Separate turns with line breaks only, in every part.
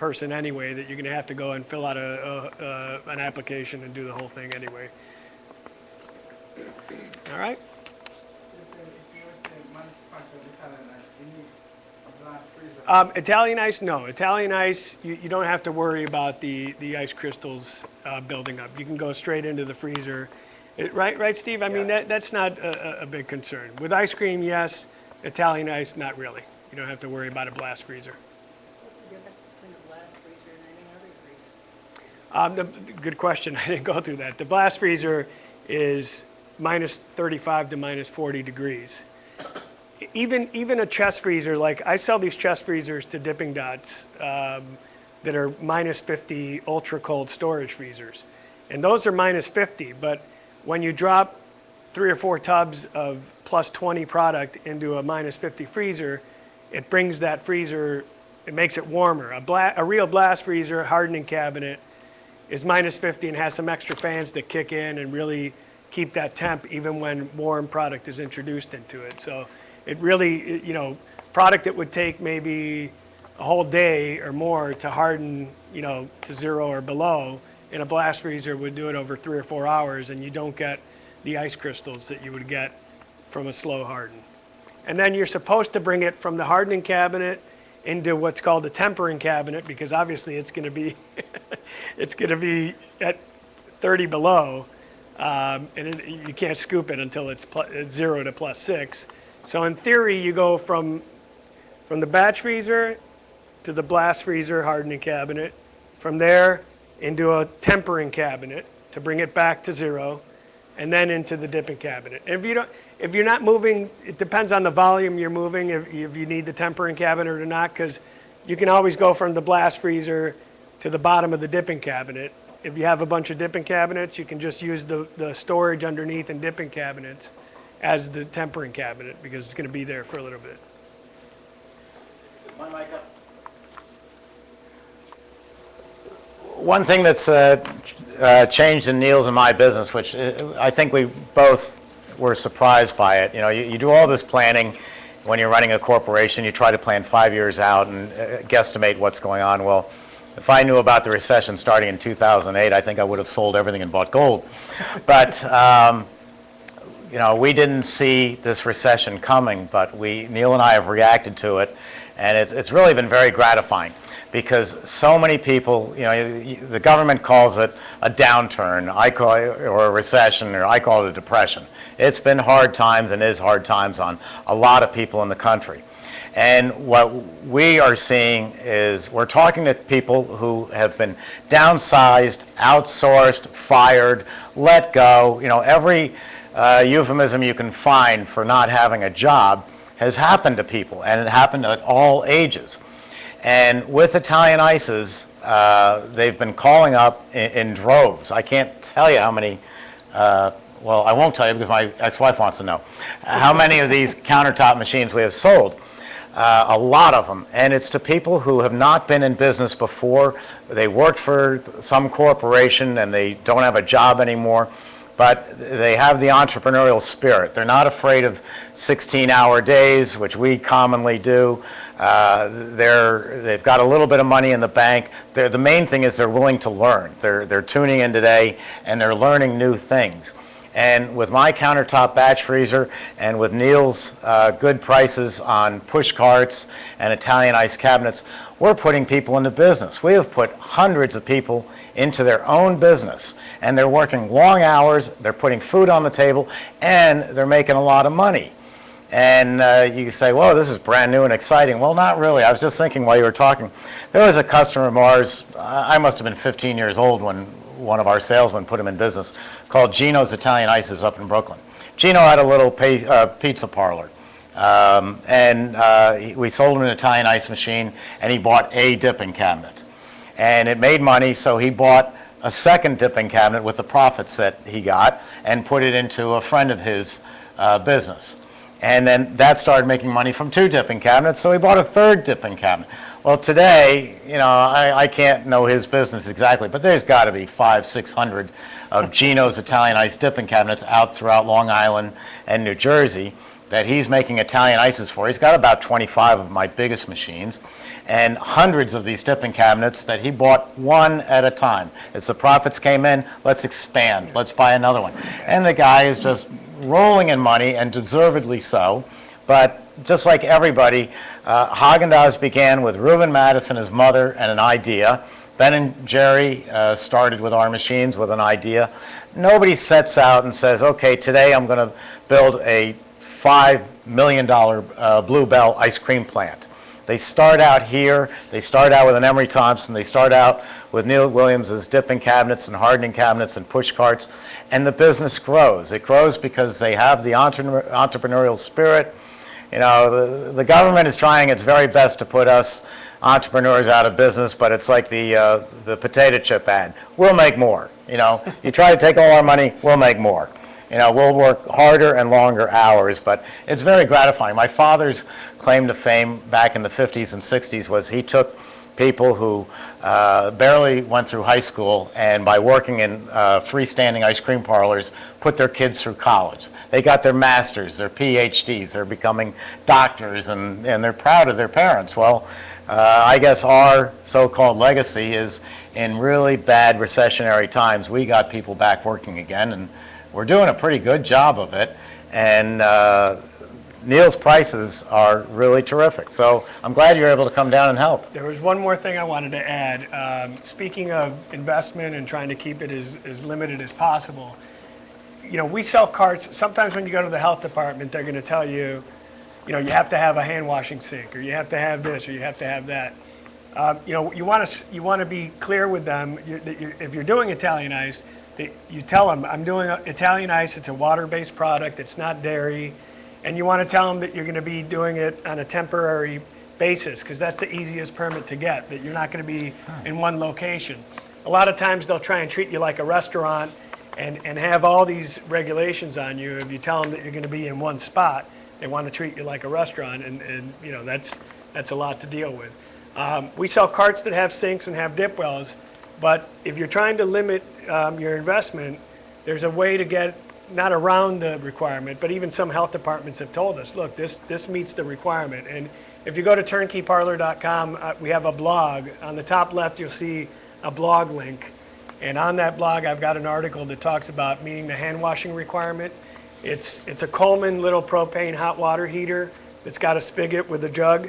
person anyway, that you're going to have to go and fill out an application and do the whole thing anyway. All right? Italian ice, no. Italian ice, you don't have to worry about the ice crystals building up. You can go straight into the freezer. Right, Steve? I mean, that's not a big concern. With ice cream, yes. Italian ice, not really. You don't have to worry about a blast freezer.
What's the difference between a blast freezer and any other freezer?
Good question. I didn't go through that. The blast freezer is minus 35 to minus 40 degrees. Even a chest freezer, like I sell these chest freezers to Dipping Dots that are minus 50 ultra cold storage freezers. And those are minus 50, but when you drop 3 or 4 tubs of plus 20 product into a minus 50 freezer, it brings that freezer, it makes it warmer. A real blast freezer, hardening cabinet, is minus 50 and has some extra fans that kick in and really keep that temp even when warm product is introduced into it. So it really, you know, product that would take maybe a whole day or more to harden, you know, to 0 or below, in a blast freezer would do it over 3 or 4 hours, and you don't get the ice crystals that you would get from a slow harden. And then you're supposed to bring it from the hardening cabinet into what's called the tempering cabinet, because obviously it's going to be it's going to be at 30 below, and you can't scoop it until it's 0 to plus 6. So in theory, you go from the batch freezer to the blast freezer hardening cabinet, from there into a tempering cabinet to bring it back to 0, and then into the dipping cabinet. And if you're not moving, it depends on the volume you're moving, if you need the tempering cabinet or not, because you can always go from the blast freezer to the bottom of the dipping cabinet. If you have a bunch of dipping cabinets, you can just use the storage underneath and dipping cabinets as the tempering cabinet, because it's going to be there for a little bit.
Is my mic up? One thing that's changed in Neil's and my business, which I think we both were surprised by it. You know, you do all this planning when you're running a corporation. You try to plan 5 years out and guesstimate what's going on. Well, if I knew about the recession starting in 2008, I think I would have sold everything and bought gold. But you know, we didn't see this recession coming, but Neil and I have reacted to it, and it's really been very gratifying, because so many people, you know, the government calls it a downturn, or a recession, or I call it a depression. It's been hard times and is hard times on a lot of people in the country. And what we are seeing is we're talking to people who have been downsized, outsourced, fired, let go. You know, every euphemism you can find for not having a job has happened to people, and it happened at all ages. And with Italian Ices, they've been calling up in droves. I can't tell you how many, well, I won't tell you because my ex-wife wants to know, how many of these countertop machines we have sold. A lot of them. And it's to people who have not been in business before. They worked for some corporation and they don't have a job anymore, but they have the entrepreneurial spirit. They're not afraid of 16-hour days, which we commonly do. They've got a little bit of money in the bank. The main thing is they're willing to learn. They're tuning in today and they're learning new things. And with my countertop batch freezer and with Neil's good prices on push carts and Italian ice cabinets, we're putting people into business. We have put hundreds of people into their own business, and they're working long hours, they're putting food on the table, and they're making a lot of money. And you say, whoa, this is brand new and exciting. Well, not really. I was just thinking while you were talking. There was a customer of ours, I must have been 15 years old when one of our salesmen put him in business, called Gino's Italian Ices up in Brooklyn. Gino had a little pizza parlor. We sold him an Italian ice machine, and he bought a dipping cabinet. And it made money, so he bought a second dipping cabinet with the profits that he got and put it into a friend of his business. And then that started making money from 2 dipping cabinets, so he bought a third dipping cabinet. Well, today, you know, I can't know his business exactly, but there's got to be 500, 600 of Gino's Italian ice dipping cabinets out throughout Long Island and New Jersey that he's making Italian ices for. He's got about 25 of my biggest machines, and hundreds of these dipping cabinets that he bought one at a time. As the profits came in, let's expand, let's buy another one. And the guy is just rolling in money, and deservedly so. But just like everybody, Haagen-Dazs began with Reuben Madison, his mother, and an idea. Ben and Jerry started with our machines with an idea. Nobody sets out and says, okay, today I'm going to build a $5 million Blue Bell ice cream plant. They start out here, they start out with an Emery Thompson, they start out with Neil Williams' dipping cabinets and hardening cabinets and push carts, and the business grows. It grows because they have the entrepreneurial spirit. You know, the government is trying its very best to put us entrepreneurs out of business, but it's like the potato chip ad. We'll make more. You know, you try to take all our money, we'll make more. You know, we'll work harder and longer hours, but it's very gratifying. My father's claim to fame back in the 50s and 60s was he took people who barely went through high school, and by working in freestanding ice cream parlors, put their kids through college. They got their masters, their PhDs, they're becoming doctors, and they're proud of their parents. Well, I guess our so-called legacy is in really bad recessionary times, we got people back working again, and we're doing a pretty good job of it. And Neil's prices are really terrific. So I'm glad you're able to come down and help.
There was one more thing I wanted to add. Speaking of investment and trying to keep it as limited as possible, you know, we sell carts. Sometimes when you go to the health department, they're going to tell you, you know, you have to have a hand washing sink, or you have to have this, or you have to have that. You know, you want to be clear with them that if you're doing Italian ice, you tell them, I'm doing Italian ice, it's a water-based product, it's not dairy, and you want to tell them that you're going to be doing it on a temporary basis, because that's the easiest permit to get, that you're not going to be in one location. A lot of times they'll try and treat you like a restaurant and have all these regulations on you. If you tell them that you're going to be in one spot, they want to treat you like a restaurant, and you know, that's a lot to deal with. We sell carts that have sinks and have dip wells, but if you're trying to limit your investment, there's a way to get not around the requirement, but even some health departments have told us, look, this meets the requirement. And if you go to turnkeyparlor.com, we have a blog. On the top left, you'll see a blog link. And on that blog, I've got an article that talks about meeting the hand washing requirement. It's a Coleman little propane hot water heater that's got a spigot with a jug.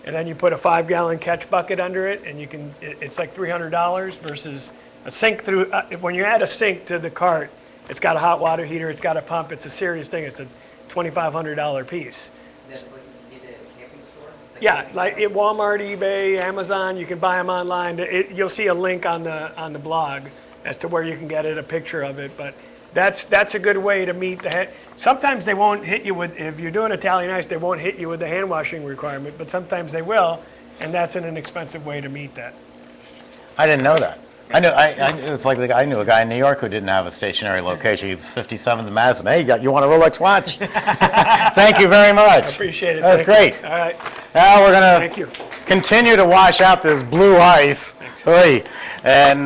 And then you put a 5-gallon catch bucket under it, and it's like $300 versus a sink through. When you add a sink to the cart, it's got a hot water heater, it's got a pump, it's a serious thing. It's a $2,500 piece.
That's like you get at a camping store? It's
Yeah, like at Walmart, eBay, Amazon, you can buy them online. You'll see a link on the blog as to where you can get it, a picture of it. But that's a good way to meet the. Sometimes they won't hit you with, if you're doing Italian ice, they won't hit you with the hand washing requirement, but sometimes they will, and that's an inexpensive way to meet that.
I didn't know that. It's like I knew a guy in New York who didn't have a stationary location. He was 57th and Madison. Hey, you want a Rolex watch? Thank you very much.
I appreciate it.
That was great.
All right.
Now we're
Thank you.
going to continue to wash out this blue ice. Oy. And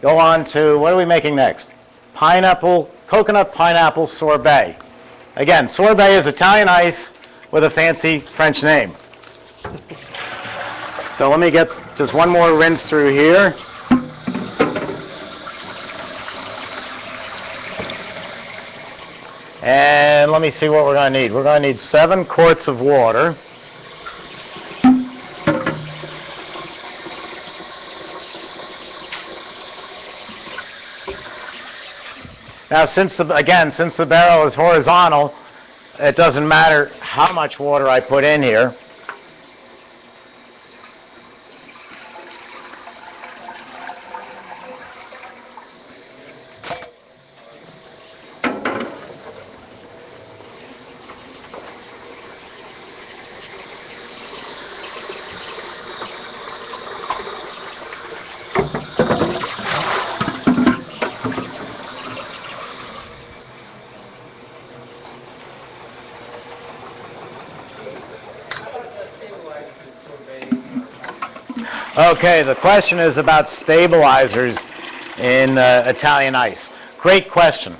go on to, what are we making next? Coconut pineapple sorbet. Again, sorbet is Italian ice with a fancy French name. So let me get just one more rinse through here. And let me see what we're going to need. We're going to need 7 quarts of water. Now, since the barrel is horizontal, it doesn't matter how much water I put in here. Okay, the question is about stabilizers in Italian ice. Great question.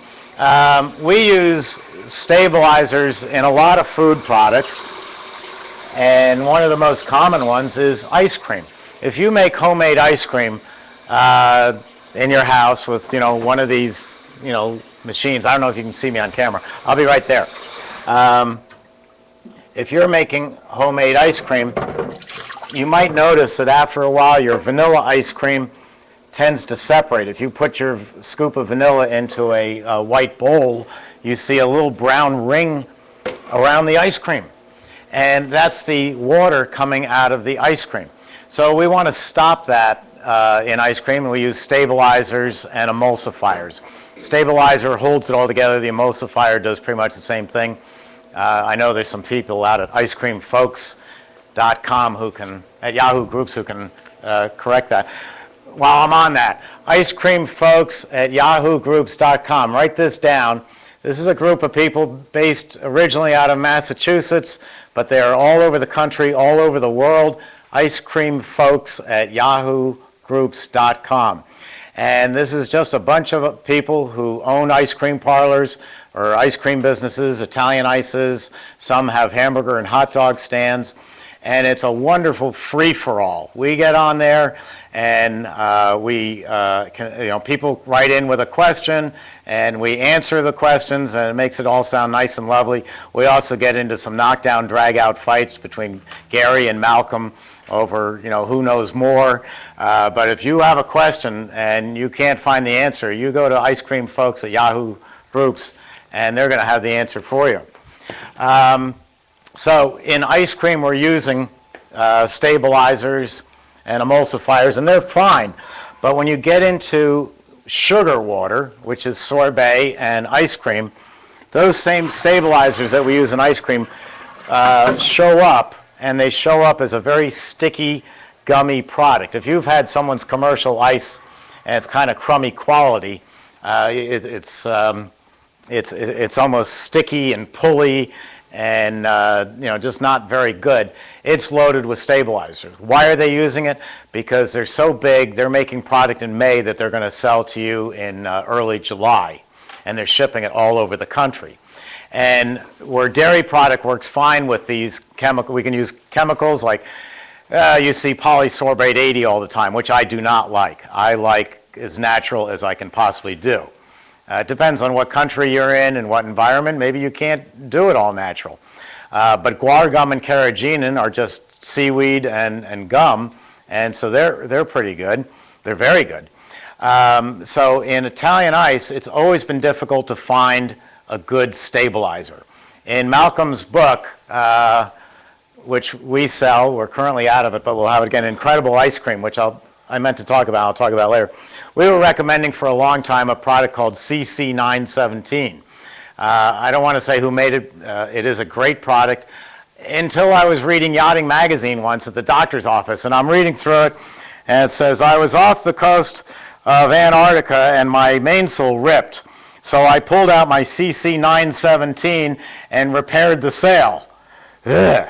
We use stabilizers in a lot of food products. And one of the most common ones is ice cream. If you make homemade ice cream in your house with, one of these, machines, I don't know if you can see me on camera. I'll be right there. If you're making homemade ice cream, you might notice that after a while your vanilla ice cream tends to separate. If you put your scoop of vanilla into a white bowl, you see a little brown ring around the ice cream. And that's the water coming out of the ice cream. So we want to stop that in ice cream, and we use stabilizers and emulsifiers. Stabilizer holds it all together. The emulsifier does pretty much the same thing. I know there's some people out at icecreamfolks.com at Yahoo Groups who can correct that. While I'm on that, icecreamfolks at yahoogroups.com. Write this down. This is a group of people based originally out of Massachusetts, but they are all over the country, all over the world. Icecreamfolks at yahoogroups.com. And this is just a bunch of people who own ice cream parlors or ice cream businesses, Italian ices. Some have hamburger and hot dog stands. And it's a wonderful free-for-all. We get on there and people write in with a question and we answer the questions, and it makes it all sound nice and lovely. We also get into some knockdown, drag-out fights between Gary and Malcolm over, who knows more. But if you have a question and you can't find the answer, you go to Ice Cream Folks at Yahoo Groups, and they're going to have the answer for you. So in ice cream, we're using stabilizers and emulsifiers, and they're fine. But when you get into sugar water, which is sorbet and ice cream, those same stabilizers that we use in ice cream show up, and they show up as a very sticky, gummy product. If you've had someone's commercial ice and it's kind of crummy quality, it's almost sticky and pulley and just not very good. It's loaded with stabilizers. Why are they using it? Because they're so big, they're making product in May that they're going to sell to you in early July, and they're shipping it all over the country. And where dairy product works fine with these chemicals, we can use chemicals like you see polysorbate 80 all the time, which I do not like. I like as natural as I can possibly do. It depends on what country you're in and what environment. Maybe you can't do it all natural. But guar gum and carrageenan are just seaweed and gum, and so they're pretty good. They're very good. So in Italian ice, it's always been difficult to find a good stabilizer. In Malcolm's book, which we sell, we're currently out of it, but we'll have it again, Incredible Ice Cream, which I meant to talk about, I'll talk about later. We were recommending for a long time a product called CC917. I don't want to say who made it. It is a great product. Until I was reading Yachting Magazine once at the doctor's office, and I'm reading through it, and it says, I was off the coast of Antarctica and my mainsail ripped. So I pulled out my CC917 and repaired the sail. Ugh.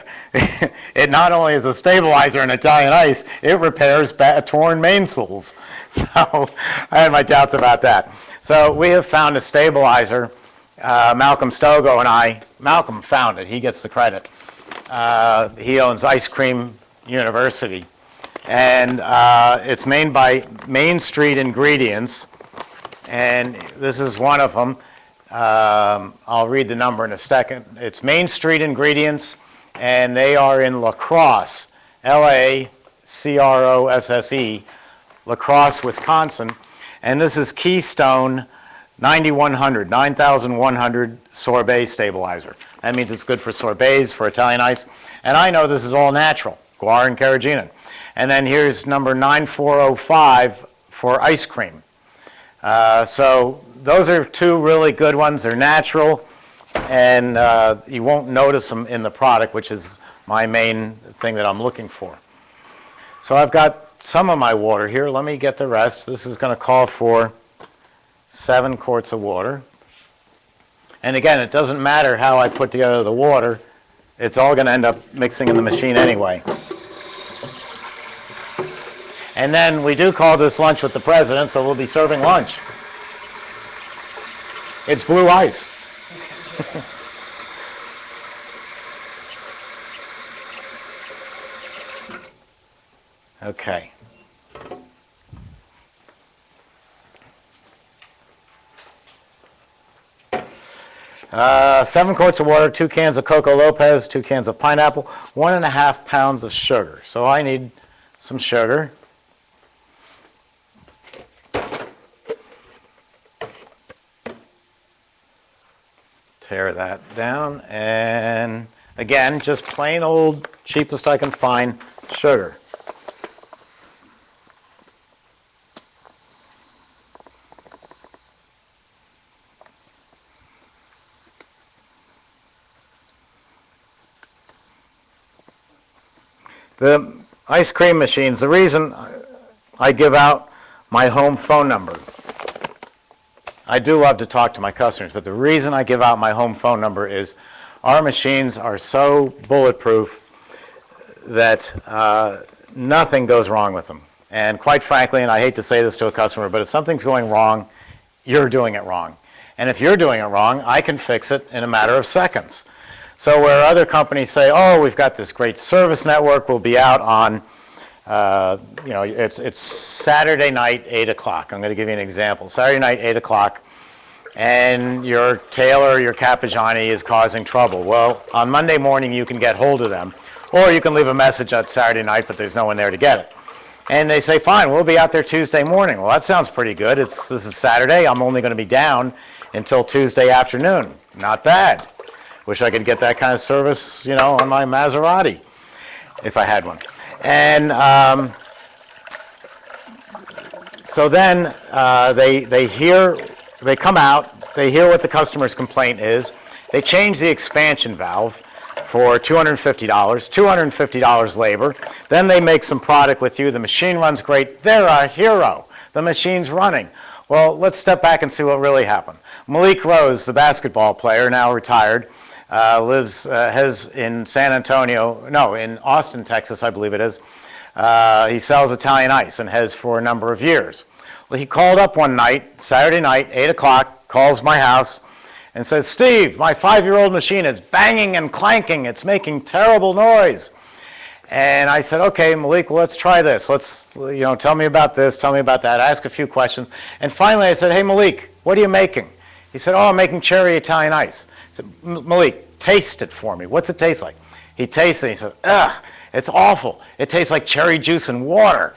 It not only is a stabilizer in Italian ice, it repairs torn mainsails. So I had my doubts about that. So we have found a stabilizer. Malcolm Stogo and Malcolm found it. He gets the credit. He owns Ice Cream University. And it's made by Main Street Ingredients. And this is one of them. I'll read the number in a second. It's Main Street Ingredients, and they are in La Crosse, Lacrosse, La Crosse, Wisconsin. And this is Keystone 9100 sorbet stabilizer. That means it's good for sorbets, for Italian ice. And I know this is all natural, guar and carrageenan. And then here's number 9405 for ice cream. So those are two really good ones. They're natural, and you won't notice them in the product, which is my main thing that I'm looking for. So I've got some of my water here. Let me get the rest. This is going to call for 7 quarts of water. And again, it doesn't matter how I put together the water. It's all going to end up mixing in the machine anyway. And then we do call this lunch with the president, so we'll be serving lunch. It's blue ice. Okay. Seven quarts of water, 2 cans of Coco Lopez, 2 cans of pineapple, 1.5 pounds of sugar. So I need some sugar. Tear that down, and again, just plain old, cheapest I can find sugar. The ice cream machines, the reason I give out my home phone number, I do love to talk to my customers, but the reason I give out my home phone number is our machines are so bulletproof that nothing goes wrong with them. And quite frankly, and I hate to say this to a customer, but if something's going wrong, you're doing it wrong. And if you're doing it wrong, I can fix it in a matter of seconds. So where other companies say, oh, we've got this great service network, we'll be out on, it's Saturday night, 8 o'clock. I'm going to give you an example. Saturday night, 8 o'clock, and your tailor, your Cappigiani is causing trouble. Well, on Monday morning, you can get hold of them. Or you can leave a message on Saturday night, but there's no one there to get it. And they say, fine, we'll be out there Tuesday morning. Well, that sounds pretty good. This is Saturday. I'm only going to be down until Tuesday afternoon. Not bad. Wish I could get that kind of service, on my Maserati, if I had one. And so then they come out, they hear what the customer's complaint is, they change the expansion valve for $250, $250 labor, then they make some product with you, the machine runs great, they're a hero, the machine's running. Well, let's step back and see what really happened. Malik Rose, the basketball player, now retired, has in in Austin, Texas, I believe it is. He sells Italian ice and has for a number of years. Well, he called up one night, Saturday night, 8 o'clock, calls my house and says, Steve, my 5-year-old machine is banging and clanking. It's making terrible noise. And I said, okay, Malik, well, let's try this. Let's, tell me about this, tell me about that. I asked a few questions. And finally I said, hey, Malik, what are you making? He said, oh, I'm making cherry Italian ice. I said, Malik, taste it for me. What's it taste like? He tasted it. He said, ugh, it's awful. It tastes like cherry juice and water.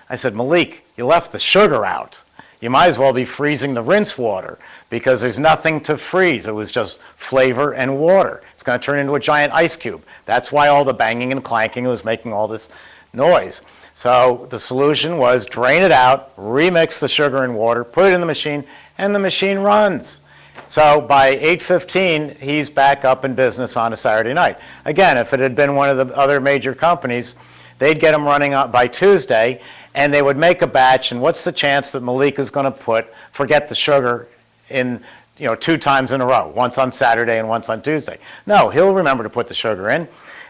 I said, Malik, you left the sugar out. You might as well be freezing the rinse water because there's nothing to freeze. It was just flavor and water. It's going to turn into a giant ice cube. That's why all the banging and clanking was making all this noise. So the solution was drain it out, remix the sugar and water, put it in the machine, and the machine runs. So by 8:15, he's back up in business on a Saturday night. Again, if it had been one of the other major companies, they'd get them running up by Tuesday, and they would make a batch, and what's the chance that Malik is going to forget the sugar in, 2 times in a row, once on Saturday and once on Tuesday? No, he'll remember to put the sugar in,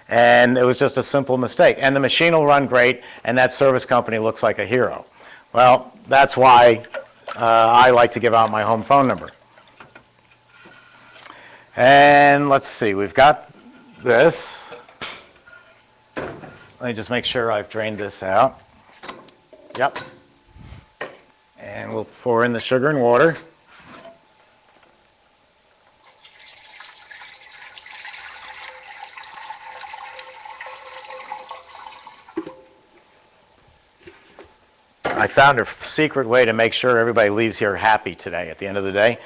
and it was just a simple mistake. And the machine will run great, and that service company looks like a hero. Well, that's why I like to give out my home phone number. And let's see, we've got this. Let me just make sure I've drained this out. Yep. And we'll pour in the sugar and water. I found a secret way to make sure everybody leaves here happy today at the end of the day.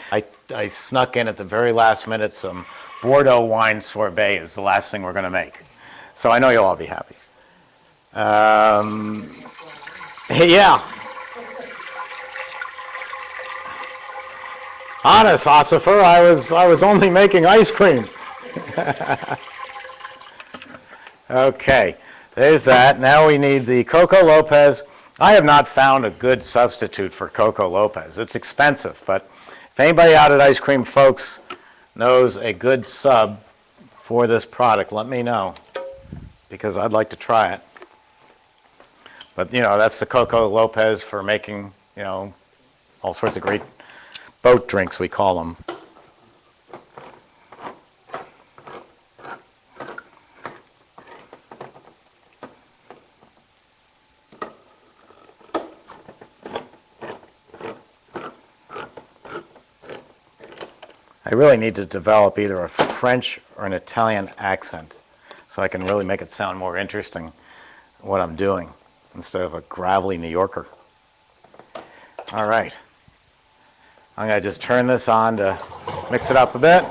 I snuck in at the very last minute some Bordeaux wine sorbet is the last thing we're going to make. So I know you'll all be happy. Yeah. Honest, Ossifer, I was only making ice cream. Okay, there's that. Now we need the Coco Lopez. I have not found a good substitute for Coco Lopez. It's expensive, but if anybody out at Ice Cream Folks knows a good sub for this product, let me know, because I'd like to try it. But, that's the Coco Lopez for making, all sorts of great boat drinks, we call them. I really need to develop either a French or an Italian accent so I can really make it sound more interesting what I'm doing instead of a gravelly New Yorker. All right. I'm going to just turn this on to mix it up a bit.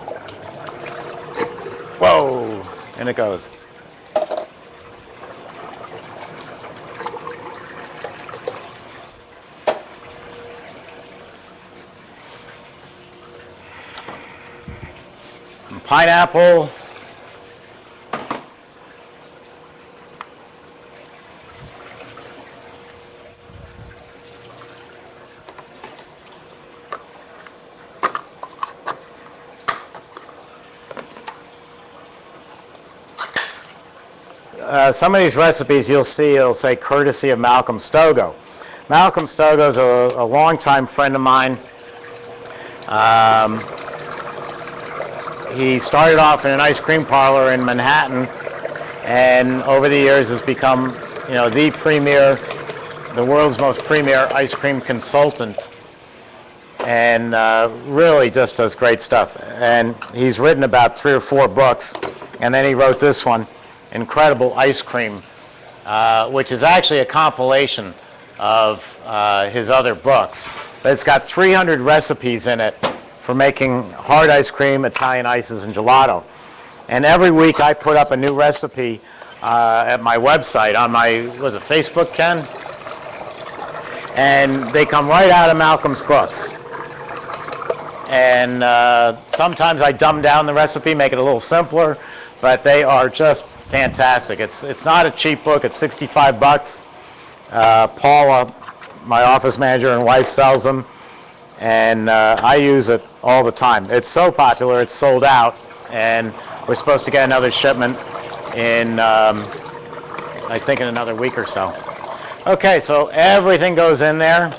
Whoa! And it goes. Some pineapple. Some of these recipes you'll see, it'll say courtesy of Malcolm Stogo. Malcolm Stogo is a longtime friend of mine. He started off in an ice cream parlor in Manhattan, and over the years has become, the world's most premier ice cream consultant, and really just does great stuff. And he's written about 3 or 4 books, and then he wrote this one, Incredible Ice Cream, which is actually a compilation of his other books. But it's got 300 recipes in it for making hard ice cream, Italian ices, and gelato. And every week I put up a new recipe at my website on my, was it Facebook, Ken? And they come right out of Malcolm's books. And sometimes I dumb down the recipe, make it a little simpler, but they are just fantastic. It's not a cheap book. It's 65 bucks. Paula, my office manager and wife, sells them, and I use it all the time. It's so popular, it's sold out, and we're supposed to get another shipment in, I think, in another week or so. Okay, so everything goes in there.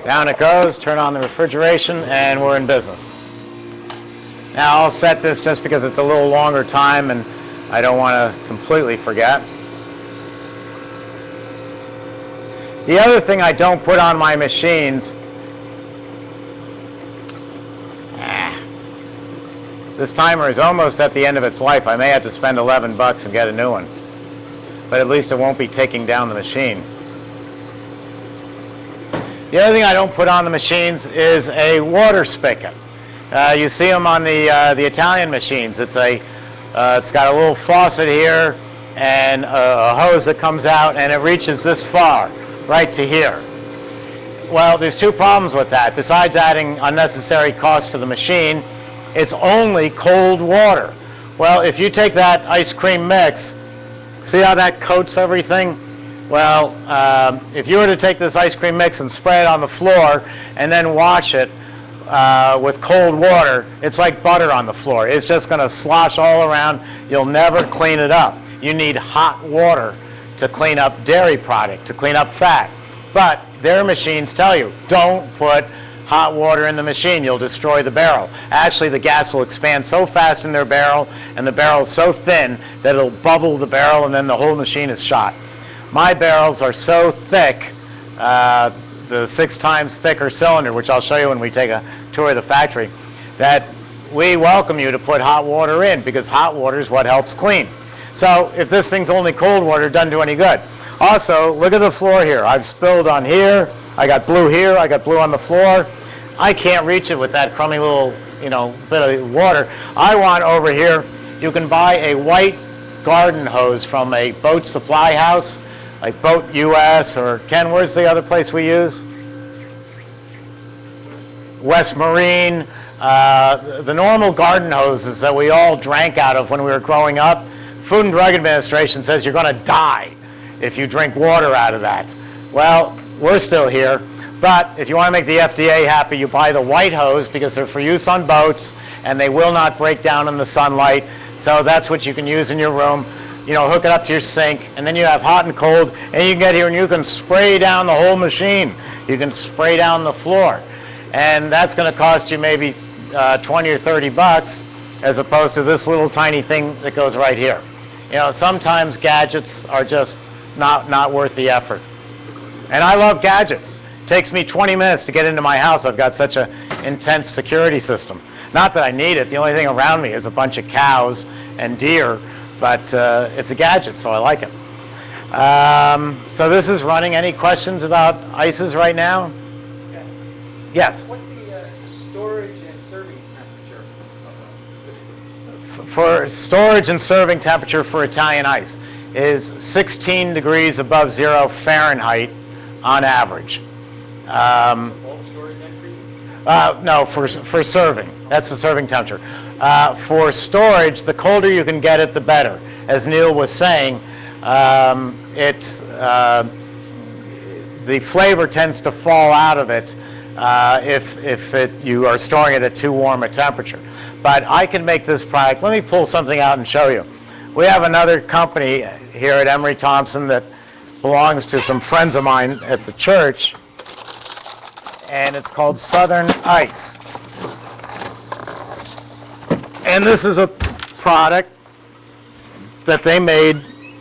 Down it goes, turn on the refrigeration, and we're in business. Now I'll set this just because it's a little longer time and I don't want to completely forget. The other thing I don't put on my machines, this timer is almost at the end of its life. I may have to spend 11 bucks and get a new one, but at least it won't be taking down the machine. The other thing I don't put on the machines is a water spigot. You see them on the Italian machines. It's got a little faucet here and a hose that comes out, and it reaches this far, right to here. Well, there's 2 problems with that. Besides adding unnecessary cost to the machine, it's only cold water. Well, if you take that ice cream mix, see how that coats everything? Well, if you were to take this ice cream mix and spray it on the floor and then wash it with cold water, it's like butter on the floor. It's just going to slosh all around. You'll never clean it up. You need hot water to clean up dairy product, to clean up fat. But their machines tell you, don't put hot water in the machine. You'll destroy the barrel. Actually, the gas will expand so fast in their barrel, and the barrel is so thin that it'll bubble the barrel, and then the whole machine is shot. My barrels are so thick, the 6 times thicker cylinder, which I'll show you when we take a tour of the factory, that we welcome you to put hot water in, because hot water is what helps clean. So if this thing's only cold water, it doesn't do any good. Also, look at the floor here. I've spilled on here. I got blue here. I got blue on the floor. I can't reach it with that crummy little, bit of water. I want over here, you can buy a white garden hose from a boat supply house, like Boat US, or Ken, where's the other place we use? West Marine. The normal garden hoses that we all drank out of when we were growing up, Food and Drug Administration says you're going to die if you drink water out of that. Well, we're still here, but if you want to make the FDA happy, you buy the white hose because they're for use on boats and they will not break down in the sunlight. So that's what you can use in your room. Hook it up to your sink, and then you have hot and cold, and you can get here and you can spray down the whole machine. You can spray down the floor. And that's going to cost you maybe 20 or 30 bucks as opposed to this little tiny thing that goes right here. Sometimes gadgets are just not worth the effort. And I love gadgets. It takes me 20 minutes to get into my house. I've got such an intense security system. Not that I need it. The only thing around me is a bunch of cows and deer, but it's a gadget, so I like it. So this is running. Any questions about ices right now?
Okay.
Yes.
What's the storage and serving temperature of a
For storage and serving temperature for Italian ice is 16 degrees above 0 Fahrenheit on average.
bulk storage and freezing?
No, for serving. That's the serving temperature. For storage, the colder you can get it, the better. As Neil was saying, the flavor tends to fall out of it if you are storing it at too warm a temperature. But I can make this product. Let me pull something out and show you. We have another company here at Emery Thompson that belongs to some friends of mine at the church, and it's called Southern Ice. And this is a product that they made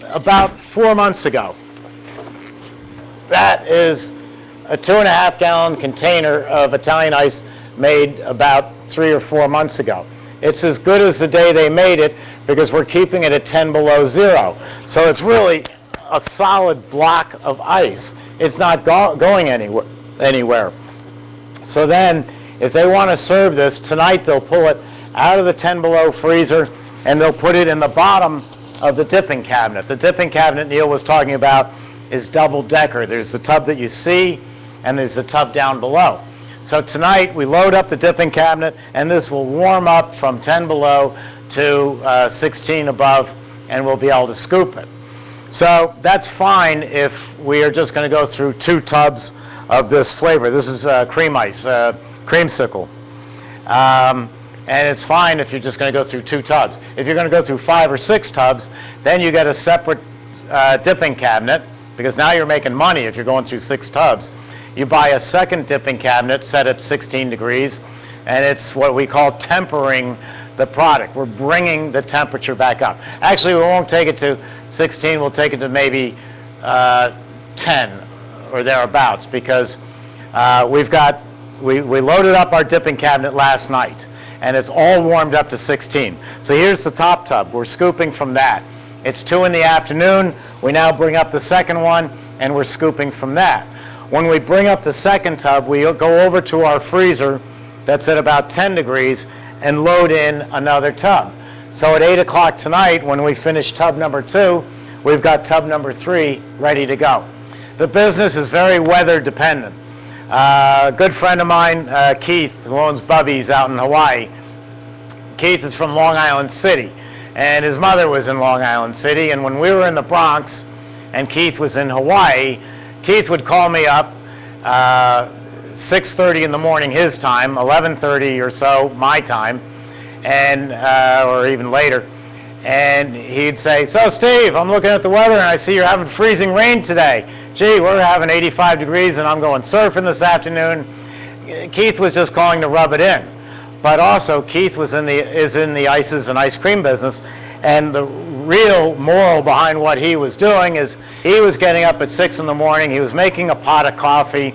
about 4 months ago. That is a 2.5 gallon container of Italian ice made about 3 or 4 months ago. It's as good as the day they made it because we're keeping it at 10 below 0. So it's really a solid block of ice. It's not going anywhere. So then, if they want to serve this, tonight they'll pull it out of the 10 below freezer and they'll put it in the bottom of the dipping cabinet. The dipping cabinet Neil was talking about is double-decker. There's the tub that you see and there's the tub down below. So tonight we load up the dipping cabinet and this will warm up from 10 below to 16 above and we'll be able to scoop it. So that's fine if we are just going to go through 2 tubs of this flavor. This is cream ice, creamsicle. And it's fine if you're just going to go through 2 tubs. If you're going to go through 5 or 6 tubs, then you get a separate dipping cabinet, because now you're making money if you're going through 6 tubs. You buy a second dipping cabinet set at 16 degrees, and it's what we call tempering the product. We're bringing the temperature back up. Actually, we won't take it to 16. We'll take it to maybe 10 or thereabouts, because we loaded up our dipping cabinet last night, and it's all warmed up to 16. So here's the top tub. We're scooping from that. It's 2 in the afternoon. We now bring up the second one, and we're scooping from that. When we bring up the second tub, we go over to our freezer that's at about 10 degrees and load in another tub. So at 8 o'clock tonight, when we finish tub number 2, we've got tub number 3 ready to go. The business is very weather dependent. A good friend of mine, Keith, who owns Bubby's out in Hawaii. Keith is from Long Island City, and his mother was in Long Island City, and when we were in the Bronx and Keith was in Hawaii, Keith would call me up 6:30 in the morning his time, 11:30 or so my time, and or even later, and he'd say, "So Steve, I'm looking at the weather and I see you're having freezing rain today. Gee, we're having 85 degrees and I'm going surfing this afternoon." Keith was just calling to rub it in. But also Keith is in the ices and ice cream business, and the real moral behind what he was doing is he was getting up at 6 in the morning, he was making a pot of coffee,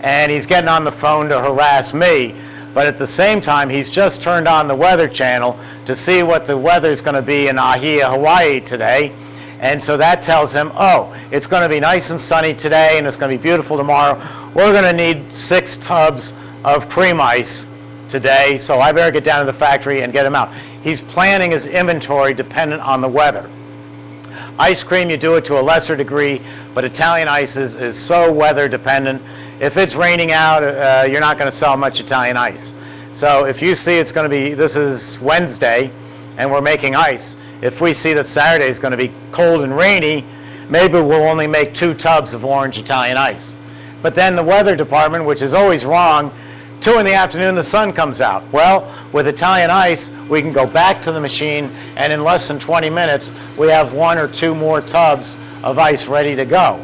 and he's getting on the phone to harass me. But at the same time, he's just turned on the Weather Channel to see what the weather's going to be in Ahia, Hawaii today. And so that tells him, oh, it's going to be nice and sunny today and it's going to be beautiful tomorrow. We're going to need 6 tubs of cream ice today, so I better get down to the factory and get them out. He's planning his inventory dependent on the weather. Ice cream, you do it to a lesser degree, but Italian ice is so weather dependent. If it's raining out, you're not going to sell much Italian ice. So if you see it's going to be, this is Wednesday, and we're making ice. If we see that Saturday is going to be cold and rainy, maybe we'll only make 2 tubs of orange Italian ice. But then the weather department, which is always wrong, 2 in the afternoon, the sun comes out. Well, with Italian ice, we can go back to the machine, and in less than 20 minutes, we have 1 or 2 more tubs of ice ready to go.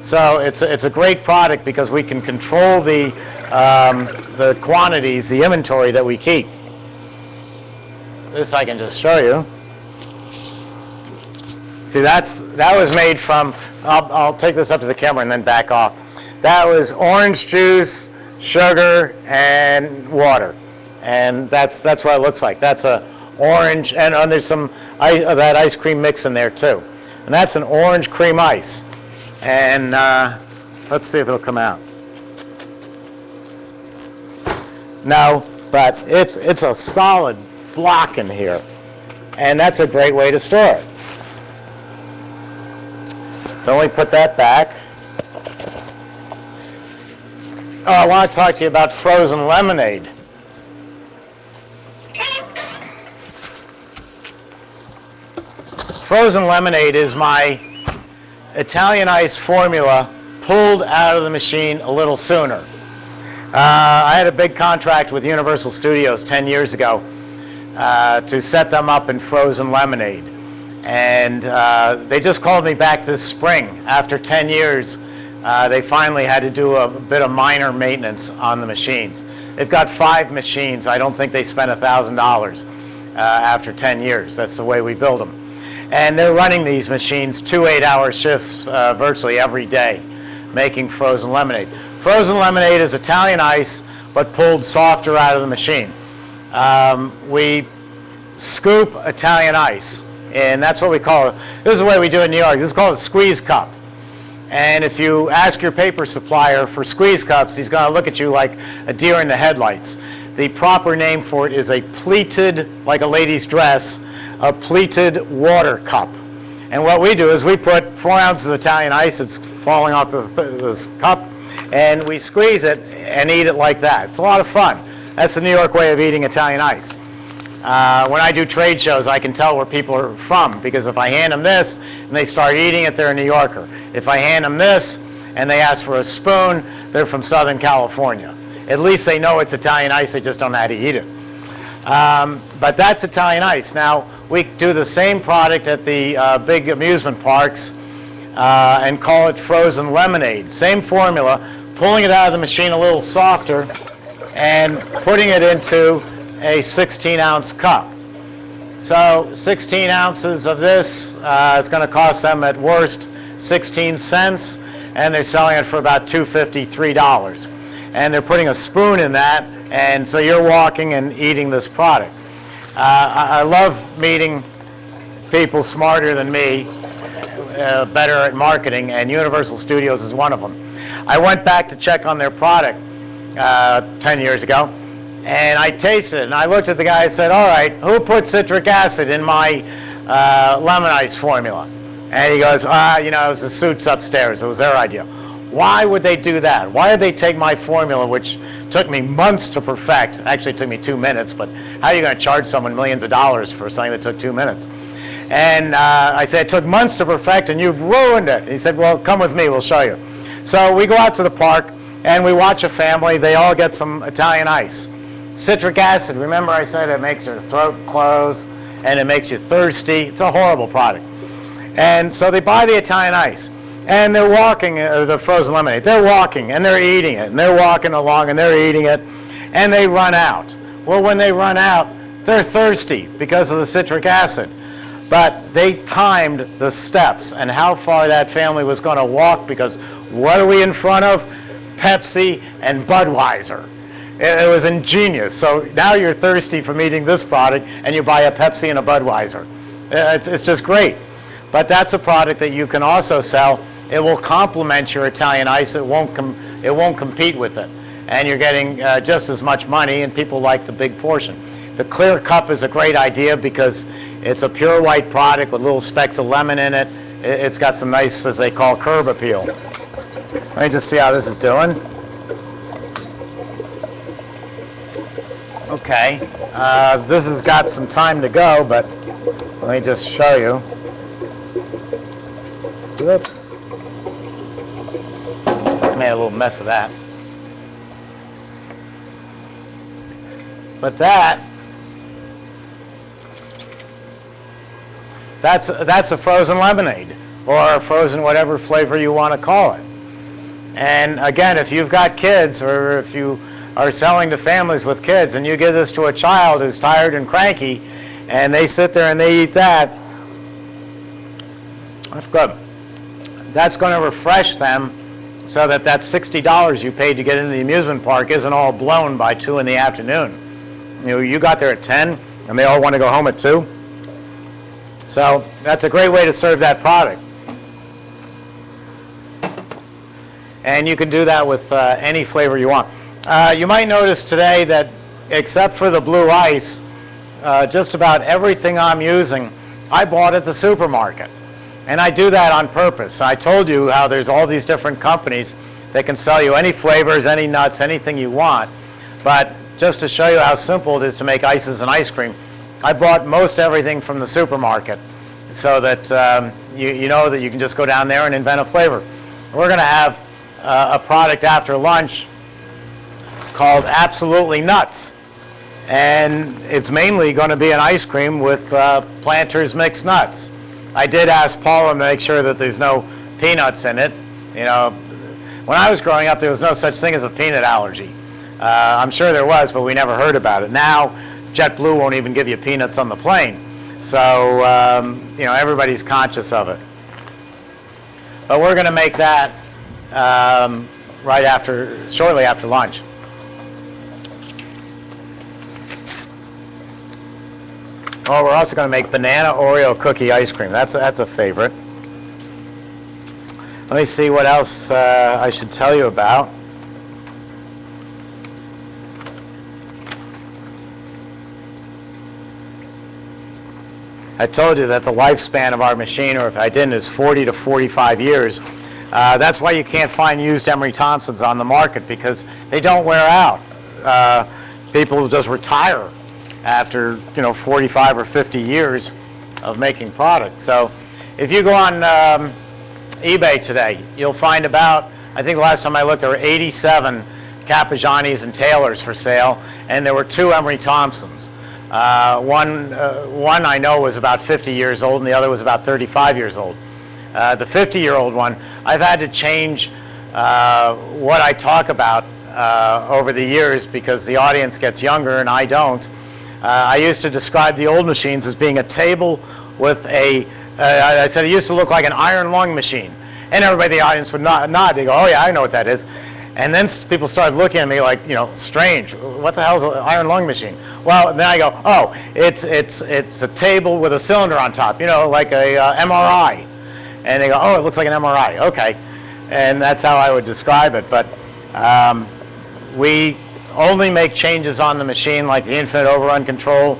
So it's a great product because we can control the quantities, the inventory that we keep. This I can just show you. See, that was made from, I'll take this up to the camera and then back off. That was orange juice, sugar, and water. And that's what it looks like. That's a orange, and there's some of that ice cream mix in there too. And that's an orange cream ice. And let's see if it'll come out. No, but it's a solid block in here. And that's a great way to store it. So let me put that back. Oh, I want to talk to you about frozen lemonade. Frozen lemonade is my Italian ice formula pulled out of the machine a little sooner. I had a big contract with Universal Studios 10 years ago to set them up in frozen lemonade. And they just called me back this spring. After 10 years, they finally had to do a bit of minor maintenance on the machines. They've got 5 machines. I don't think they spent $1,000 after 10 years. That's the way we build them. And they're running these machines 2 8-hour shifts virtually every day, making frozen lemonade. Frozen lemonade is Italian ice, but pulled softer out of the machine. We scoop Italian ice, and that's what we call it. This is the way we do it in New York. This is called a squeeze cup. And if you ask your paper supplier for squeeze cups, he's going to look at you like a deer in the headlights. The proper name for it is a pleated, like a lady's dress, a pleated water cup. And what we do is we put 4 ounces of Italian ice that's falling off this cup, and we squeeze it and eat it like that. It's a lot of fun. That's the New York way of eating Italian ice. When I do trade shows, I can tell where people are from, because if I hand them this and they start eating it, they're a New Yorker. If I hand them this and they ask for a spoon, they're from Southern California. At least they know it's Italian ice, they just don't know how to eat it. But that's Italian ice. Now, we do the same product at the big amusement parks and call it frozen lemonade. Same formula, pulling it out of the machine a little softer and putting it into a 16-ounce cup. So 16 ounces of this, it's going to cost them at worst 16 cents, and they're selling it for about $2.50, $3. And they're putting a spoon in that, and so you're walking and eating this product. I love meeting people smarter than me, better at marketing, and Universal Studios is one of them. I went back to check on their product 10 years ago, and I tasted it, and I looked at the guy and said, all right, who put citric acid in my lemon ice formula? And he goes, you know, it was the suits upstairs. It was their idea. Why would they do that? Why did they take my formula, which took me months to perfect? Actually, it took me 2 minutes, but how are you going to charge someone millions of dollars for something that took 2 minutes? And I said, it took months to perfect, and you've ruined it. He said, well, come with me, we'll show you. So we go out to the park, and we watch a family. They all get some Italian ice. Citric acid, remember I said it makes your throat close, and it makes you thirsty. It's a horrible product. And so they buy the Italian ice. And they're walking, the frozen lemonade, they're walking and they're eating it, and they're walking along and they're eating it, and they run out. Well, when they run out, they're thirsty because of the citric acid. But they timed the steps and how far that family was going to walk, because what are we in front of? Pepsi and Budweiser. It was ingenious. So now you're thirsty from eating this product, and you buy a Pepsi and a Budweiser. It's just great. But that's a product that you can also sell. It will complement your Italian ice. It won't compete with it. And you're getting just as much money, and people like the big portion. The clear cup is a great idea because it's a pure white product with little specks of lemon in it. It's got some nice, as they call, curb appeal. Let me just see how this is doing. Okay. This has got some time to go, but let me just show you. Whoops. I made a little mess of that. But that's a frozen lemonade, or a frozen whatever flavor you want to call it. And again, if you've got kids, or if you are selling to families with kids, and you give this to a child who's tired and cranky, and they sit there and they eat that, that's good. That's going to refresh them so that that $60 you paid to get into the amusement park isn't all blown by 2 in the afternoon. You know, you got there at 10 and they all want to go home at 2. So that's a great way to serve that product. And you can do that with any flavor you want. You might notice today that except for the blue ice, just about everything I'm using, I bought at the supermarket. And I do that on purpose. I told you how there's all these different companies that can sell you any flavors, any nuts, anything you want. But just to show you how simple it is to make ices and ice cream, I bought most everything from the supermarket so that you know that you can just go down there and invent a flavor. We're going to have a product after lunch called Absolutely Nuts. And it's mainly going to be an ice cream with Planters mixed nuts. I did ask Paula to make sure that there's no peanuts in it. You know, when I was growing up, there was no such thing as a peanut allergy. I'm sure there was, but we never heard about it. Now, JetBlue won't even give you peanuts on the plane. So, you know, everybody's conscious of it. But we're going to make that shortly after lunch. Oh, we're also going to make banana Oreo cookie ice cream. That's a favorite. Let me see what else I should tell you about. I told you that the lifespan of our machine, or if I didn't, is 40 to 45 years. That's why you can't find used Emery Thompsons on the market, because they don't wear out. People just retire after 45 or 50 years of making product. So if you go on eBay today, you'll find about, I think the last time I looked, there were 87 Capigianis and Taylors for sale, and there were 2 Emery Thompsons. One I know was about 50 years old, and the other was about 35 years old. The 50-year-old one, I've had to change what I talk about over the years because the audience gets younger and I don't. I used to describe the old machines as being a table with I said it used to look like an iron lung machine. And everybody in the audience would nod. They go, oh yeah, I know what that is. And then people started looking at me like, strange. What the hell is an iron lung machine? Well, then I go, oh, it's a table with a cylinder on top, like a MRI. And they go, oh, it looks like an MRI. Okay. And that's how I would describe it. But we only make changes on the machine, like the infinite overrun control.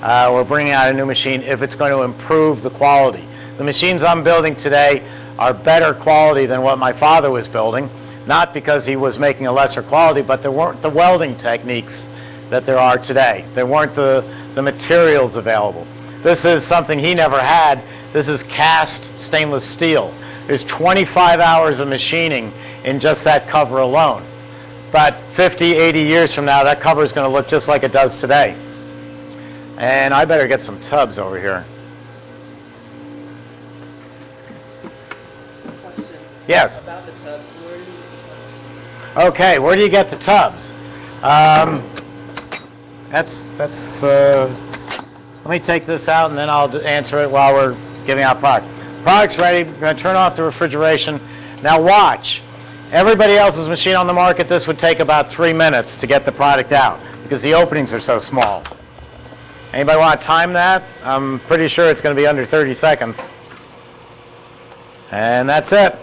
We're bringing out a new machine if it's going to improve the quality. The machines I'm building today are better quality than what my father was building. Not because he was making a lesser quality, but there weren't the welding techniques that there are today. There weren't the materials available. This is something he never had. This is cast stainless steel. There's 25 hours of machining in just that cover alone. But 50, 80 years from now, that cover is going to look just like it does today. And I better get some tubs over here.
Question.
Yes.
About the tubs, where do you get the tubs?
Okay, where do you get the tubs? Let me take this out and then I'll answer it while we're giving out product. Product's ready. We're going to turn off the refrigeration. Now watch. Everybody else's machine on the market, this would take about 3 minutes to get the product out because the openings are so small. Anybody want to time that? I'm pretty sure it's going to be under 30 seconds. And that's it.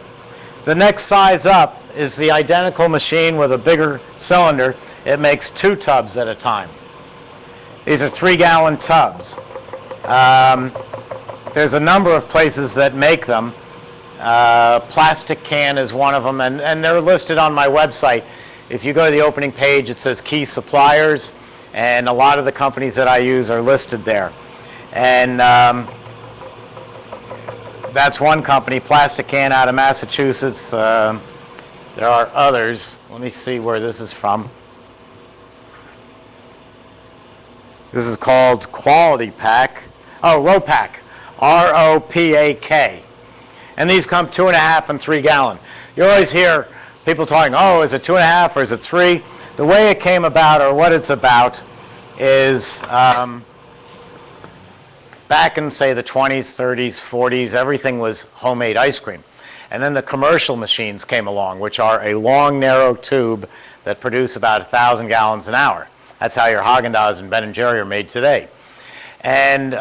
The next size up is the identical machine with a bigger cylinder. It makes 2 tubs at a time. These are 3-gallon tubs. There's a number of places that make them. Plastic Can is one of them, and they're listed on my website. If you go to the opening page, it says key suppliers, and a lot of the companies that I use are listed there. And that's one company, Plastic Can out of Massachusetts. There are others. Let me see where this is from. This is called Quality Pack. Oh, Ropak, R-O-P-A-K. And these come 2.5 and 3 gallon. You always hear people talking, oh, is it 2.5 or is it 3? The way it came about, or what it's about, is back in, say, the 20s, 30s, 40s, everything was homemade ice cream. And then the commercial machines came along, which are a long, narrow tube that produce about 1,000 gallons an hour. That's how your Haagen-Dazs and Ben & Jerry are made today. And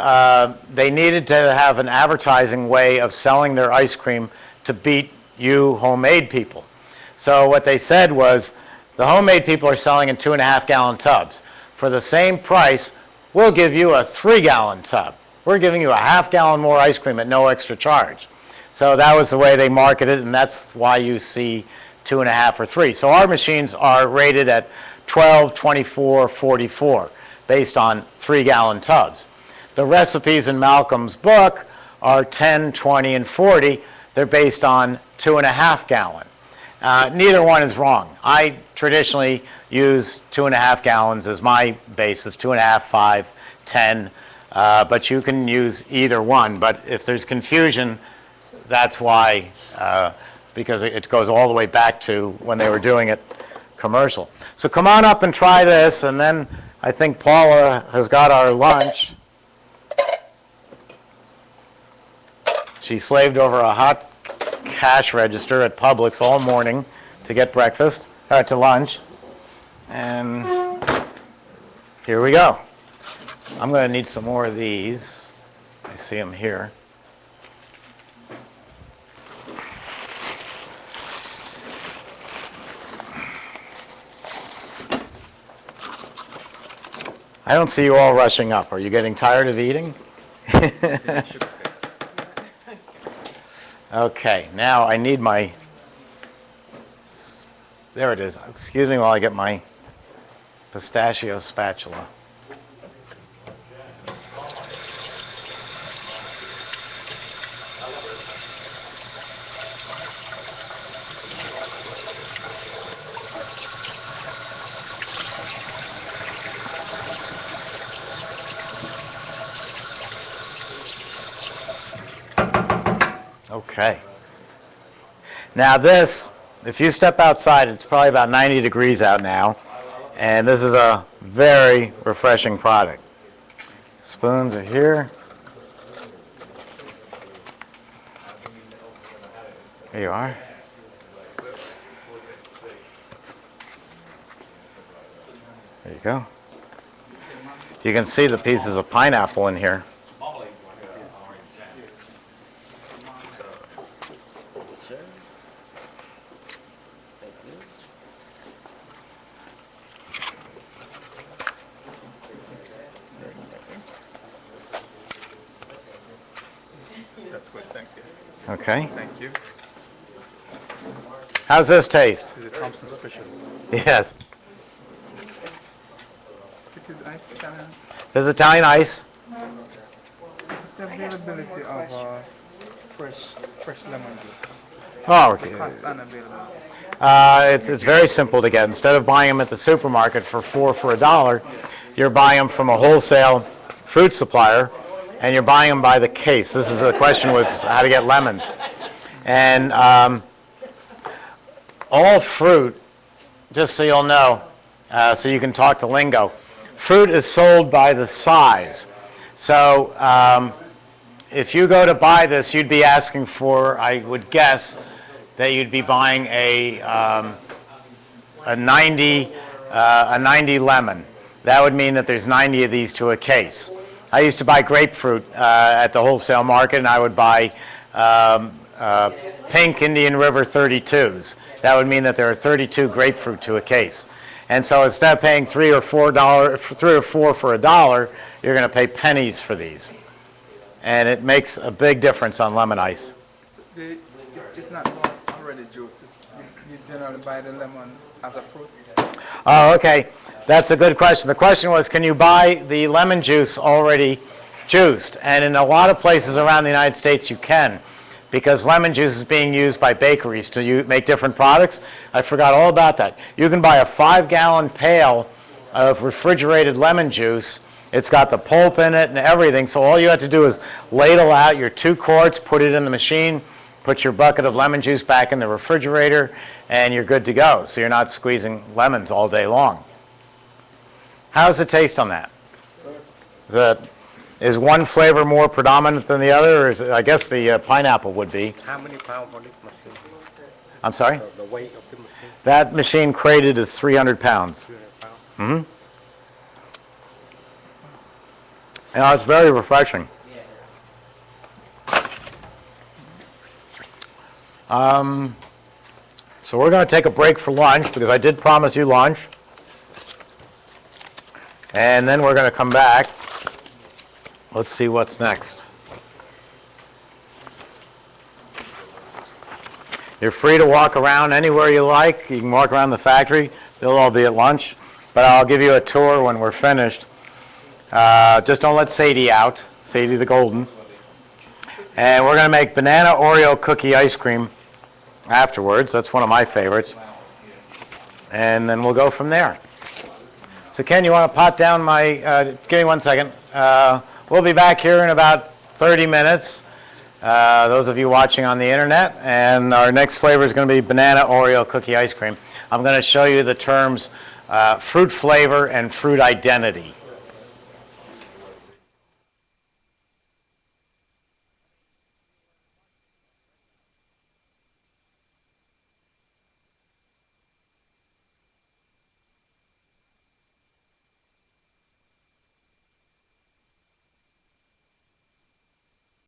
they needed to have an advertising way of selling their ice cream to beat you homemade people. So what they said was, the homemade people are selling in 2.5-gallon tubs. For the same price, we'll give you a 3-gallon tub. We're giving you a half-gallon more ice cream at no extra charge. So that was the way they marketed it, and that's why you see 2.5 or 3. So our machines are rated at 12, 24, 44, based on 3-gallon tubs. The recipes in Malcolm's book are 10, 20, and 40. They're based on 2.5 gallon. Neither one is wrong. I traditionally use 2.5 gallons as my basis, 2.5, 5, 10, but you can use either one. But if there's confusion, that's why, because it goes all the way back to when they were doing it commercial. So come on up and try this, and then I think Paula has got our lunch. She slaved over a hot cash register at Publix all morning to get breakfast, to lunch. And here we go. I'm going to need some more of these. I see them here. I don't see you all rushing up. Are you getting tired of eating? Okay, now I need my, there it is. Excuse me while I get my pistachio spatula. Okay. Now this, if you step outside, it's probably about 90 degrees out now, and this is a very refreshing product. Spoons are here. Here you are. There you go. You can see the pieces of pineapple in here.
That's good, thank you.
Okay.
Thank you.
How's this taste?
This is a Thompson special.
Yes.
This is ice Italian.
This is Italian ice.
What's the availability of fresh lemon juice?
Oh,
Cost unavailable.
it's very simple to get. Instead of buying them at the supermarket for $4 you're buying them from a wholesale fruit supplier, and you're buying them by the case. This is the question was how to get lemons. And all fruit, just so you'll know, so you can talk the lingo, fruit is sold by the size. So if you go to buy this, you'd be asking for, I would guess, that you'd be buying a 90 lemon. That would mean that there's 90 of these to a case. I used to buy grapefruit at the wholesale market, and I would buy pink Indian River 32s. That would mean that there are 32 grapefruit to a case. And so instead of paying $3 or $4, $3 or $4 for $1, you're going to pay pennies for these. And it makes a big difference on lemon ice.
So it's not already juice. You generally buy the lemon as a fruit.
Oh, okay. That's a good question. The question was, can you buy the lemon juice already juiced? And in a lot of places around the United States, you can, because lemon juice is being used by bakeries to make different products. I forgot all about that. You can buy a 5-gallon pail of refrigerated lemon juice. It's got the pulp in it and everything, so all you have to do is ladle out your 2 quarts, put it in the machine, put your bucket of lemon juice back in the refrigerator, and you're good to go. So you're not squeezing lemons all day long. How's the taste on that? Is that Is one flavor more predominant than the other, or is it, I guess the pineapple would be.
How many pounds on this machine?
I'm sorry?
The weight of the machine?
That machine crated is 300 pounds.
300 pounds?
And it's very refreshing. So we're going to take a break for lunch because I did promise you lunch. And then we're going to come back. Let's see what's next. You're free to walk around anywhere you like. You can walk around the factory. They'll all be at lunch. But I'll give you a tour when we're finished. Just don't let Sadie out, Sadie the Golden. And we're going to make banana Oreo cookie ice cream afterwards. That's one of my favorites. And then we'll go from there. So Ken, you want to pot down my, give me 1 second. We'll be back here in about 30 minutes, those of you watching on the internet. And our next flavor is going to be banana Oreo cookie ice cream. I'm going to show you the terms fruit flavor and fruit identity.